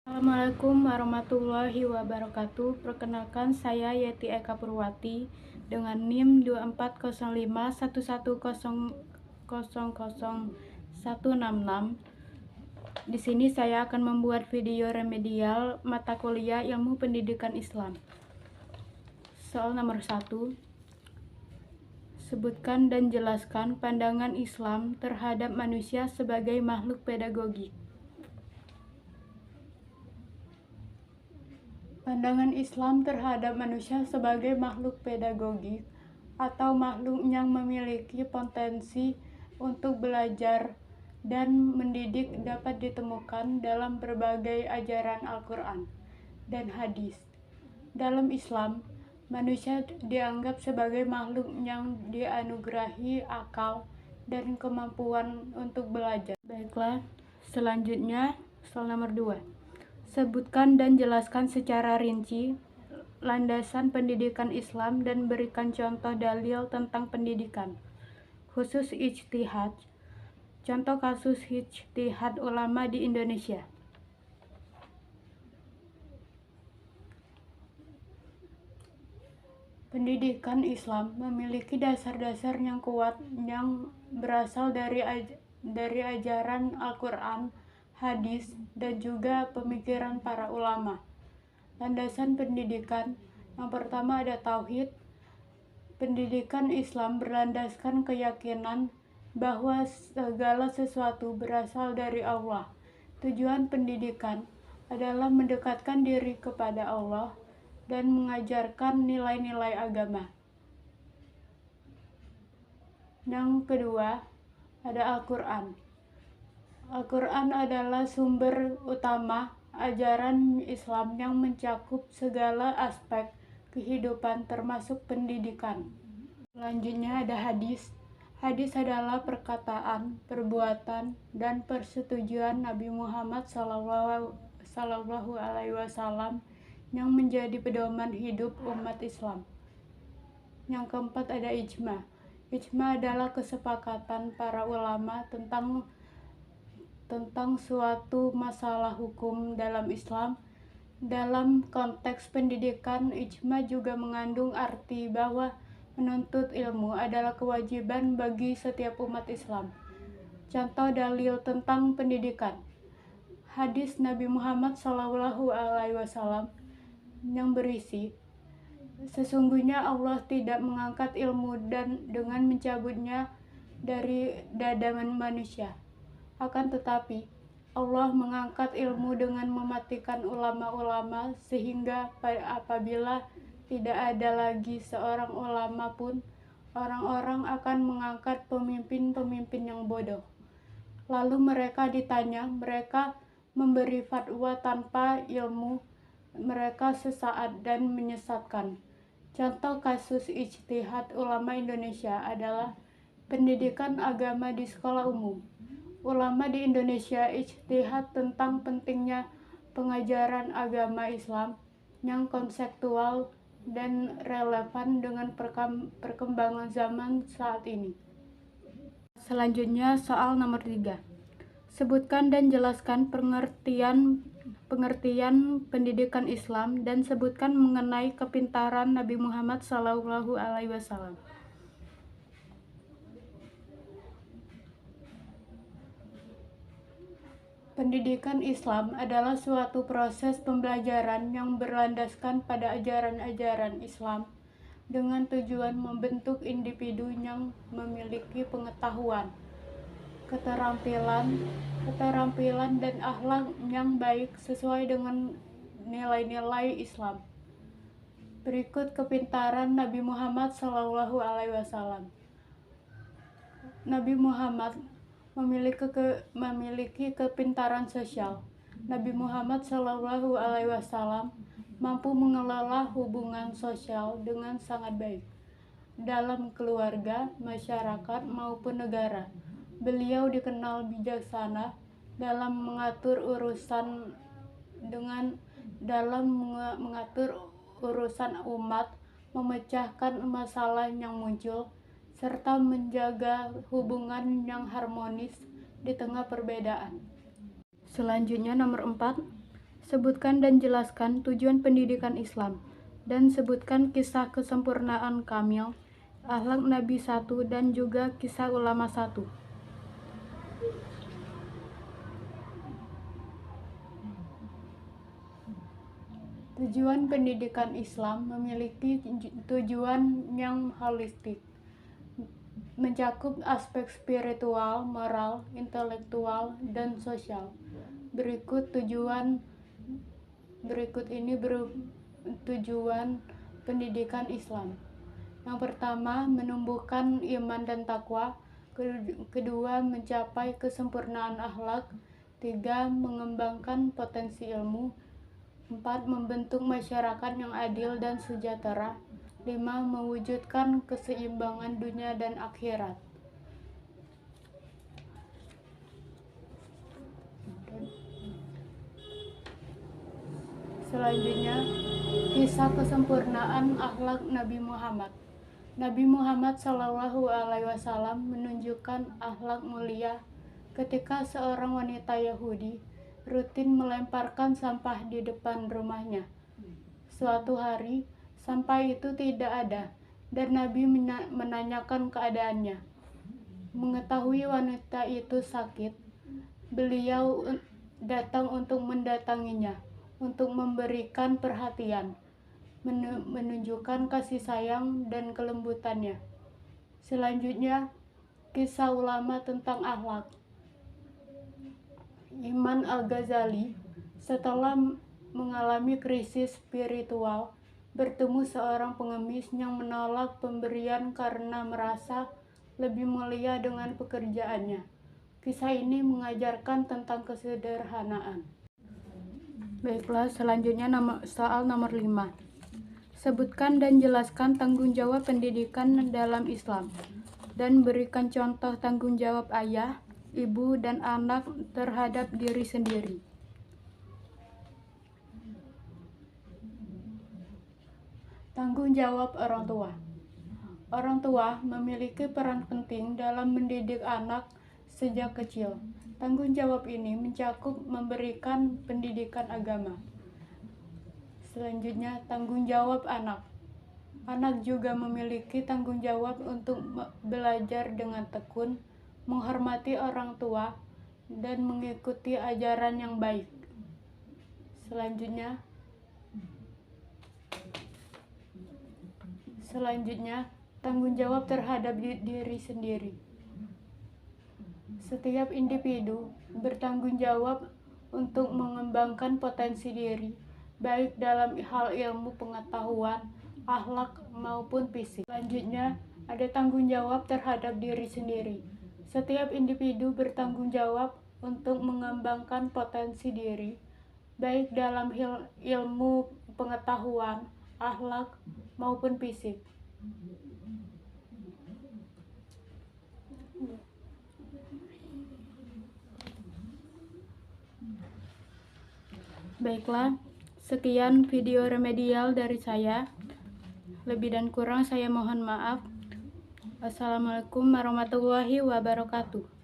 Assalamualaikum warahmatullahi wabarakatuh. Perkenalkan, saya Yeti Eka Purwati dengan NIM 240511000166. Di sini saya akan membuat video remedial mata kuliah Ilmu Pendidikan Islam. Soal nomor 1. Sebutkan dan jelaskan pandangan Islam terhadap manusia sebagai makhluk pedagogik. Pandangan Islam terhadap manusia sebagai makhluk pedagogik atau makhluk yang memiliki potensi untuk belajar dan mendidik dapat ditemukan dalam berbagai ajaran Al-Quran dan hadis. Dalam Islam, manusia dianggap sebagai makhluk yang dianugerahi akal dan kemampuan untuk belajar. Baiklah, selanjutnya soal nomor 2. Sebutkan dan jelaskan secara rinci landasan pendidikan Islam dan berikan contoh dalil tentang pendidikan, khusus ijtihad. Contoh kasus ijtihad ulama di Indonesia. Pendidikan Islam memiliki dasar-dasar yang kuat yang berasal dari ajaran Al-Quran, hadis, dan juga pemikiran para ulama. Landasan pendidikan yang pertama ada tauhid. Pendidikan Islam berlandaskan keyakinan bahwa segala sesuatu berasal dari Allah. Tujuan pendidikan adalah mendekatkan diri kepada Allah dan mengajarkan nilai-nilai agama. Yang kedua, ada Al-Quran. Al-Quran adalah sumber utama ajaran Islam yang mencakup segala aspek kehidupan termasuk pendidikan. Selanjutnya ada hadis. Hadis adalah perkataan, perbuatan, dan persetujuan Nabi Muhammad SAW yang menjadi pedoman hidup umat Islam. Yang keempat ada ijma. Ijma adalah kesepakatan para ulama tentang suatu masalah hukum dalam Islam. Dalam konteks pendidikan, ijma juga mengandung arti bahwa menuntut ilmu adalah kewajiban bagi setiap umat Islam. Contoh dalil tentang pendidikan: hadis Nabi Muhammad SAW yang berisi, sesungguhnya Allah tidak mengangkat ilmu dan dengan mencabutnya dari dada manusia. Akan tetapi, Allah mengangkat ilmu dengan mematikan ulama-ulama sehingga apabila tidak ada lagi seorang ulama pun, orang-orang akan mengangkat pemimpin-pemimpin yang bodoh. Lalu mereka ditanya, mereka memberi fatwa tanpa ilmu, mereka sesaat dan menyesatkan. Contoh kasus ijtihad ulama Indonesia adalah pendidikan agama di sekolah umum. Ulama di Indonesia ijtihad tentang pentingnya pengajaran agama Islam yang konseptual dan relevan dengan perkembangan zaman saat ini. Selanjutnya soal nomor 3. Sebutkan dan jelaskan pengertian pendidikan Islam dan sebutkan mengenai kepintaran Nabi Muhammad SAW. Pendidikan Islam adalah suatu proses pembelajaran yang berlandaskan pada ajaran-ajaran Islam dengan tujuan membentuk individu yang memiliki pengetahuan, keterampilan dan akhlak yang baik sesuai dengan nilai-nilai Islam. Berikut kepintaran Nabi Muhammad SAW. Nabi Muhammad memiliki kepintaran sosial. Nabi Muhammad SAW mampu mengelola hubungan sosial dengan sangat baik dalam keluarga, masyarakat, maupun negara. Beliau dikenal bijaksana dalam mengatur urusan umat, memecahkan masalah yang muncul, serta menjaga hubungan yang harmonis di tengah perbedaan. Selanjutnya nomor 4. Sebutkan dan jelaskan tujuan pendidikan Islam, dan sebutkan kisah kesempurnaan kamil, akhlak Nabi 1, dan juga kisah ulama 1. Tujuan pendidikan Islam memiliki tujuan yang holistik, mencakup aspek spiritual, moral, intelektual, dan sosial. Berikut ini tujuan pendidikan Islam. Yang pertama, menumbuhkan iman dan takwa. Kedua, mencapai kesempurnaan akhlak. 3, mengembangkan potensi ilmu. 4, membentuk masyarakat yang adil dan sejahtera. 5, mewujudkan keseimbangan dunia dan akhirat. Selanjutnya, kisah kesempurnaan akhlak Nabi Muhammad. Nabi Muhammad SAW menunjukkan akhlak mulia ketika seorang wanita Yahudi rutin melemparkan sampah di depan rumahnya. Suatu hari, sampah itu tidak ada, dan Nabi menanyakan keadaannya. Mengetahui wanita itu sakit, beliau datang untuk mendatanginya, untuk memberikan perhatian, menunjukkan kasih sayang dan kelembutannya. Selanjutnya, kisah ulama tentang akhlak. Imam Al-Ghazali, setelah mengalami krisis spiritual, bertemu seorang pengemis yang menolak pemberian karena merasa lebih mulia dengan pekerjaannya. Kisah ini mengajarkan tentang kesederhanaan. Baiklah, selanjutnya soal nomor 5. Sebutkan dan jelaskan tanggung jawab pendidikan dalam Islam, dan berikan contoh tanggung jawab ayah, ibu, dan anak terhadap diri sendiri. Tanggung jawab orang tua. Orang tua memiliki peran penting dalam mendidik anak sejak kecil. Tanggung jawab ini mencakup memberikan pendidikan agama. Selanjutnya, tanggung jawab anak. Anak juga memiliki tanggung jawab untuk belajar dengan tekun, menghormati orang tua, dan mengikuti ajaran yang baik. Selanjutnya, tanggung jawab terhadap diri sendiri. Setiap individu bertanggung jawab untuk mengembangkan potensi diri, baik dalam hal ilmu pengetahuan, akhlak, maupun fisik. Selanjutnya, ada tanggung jawab terhadap diri sendiri. Setiap individu bertanggung jawab untuk mengembangkan potensi diri, baik dalam ilmu pengetahuan, akhlak, maupun fisik. Baiklah, sekian video remedial dari saya. Lebih dan kurang saya mohon maaf. Assalamualaikum warahmatullahi wabarakatuh.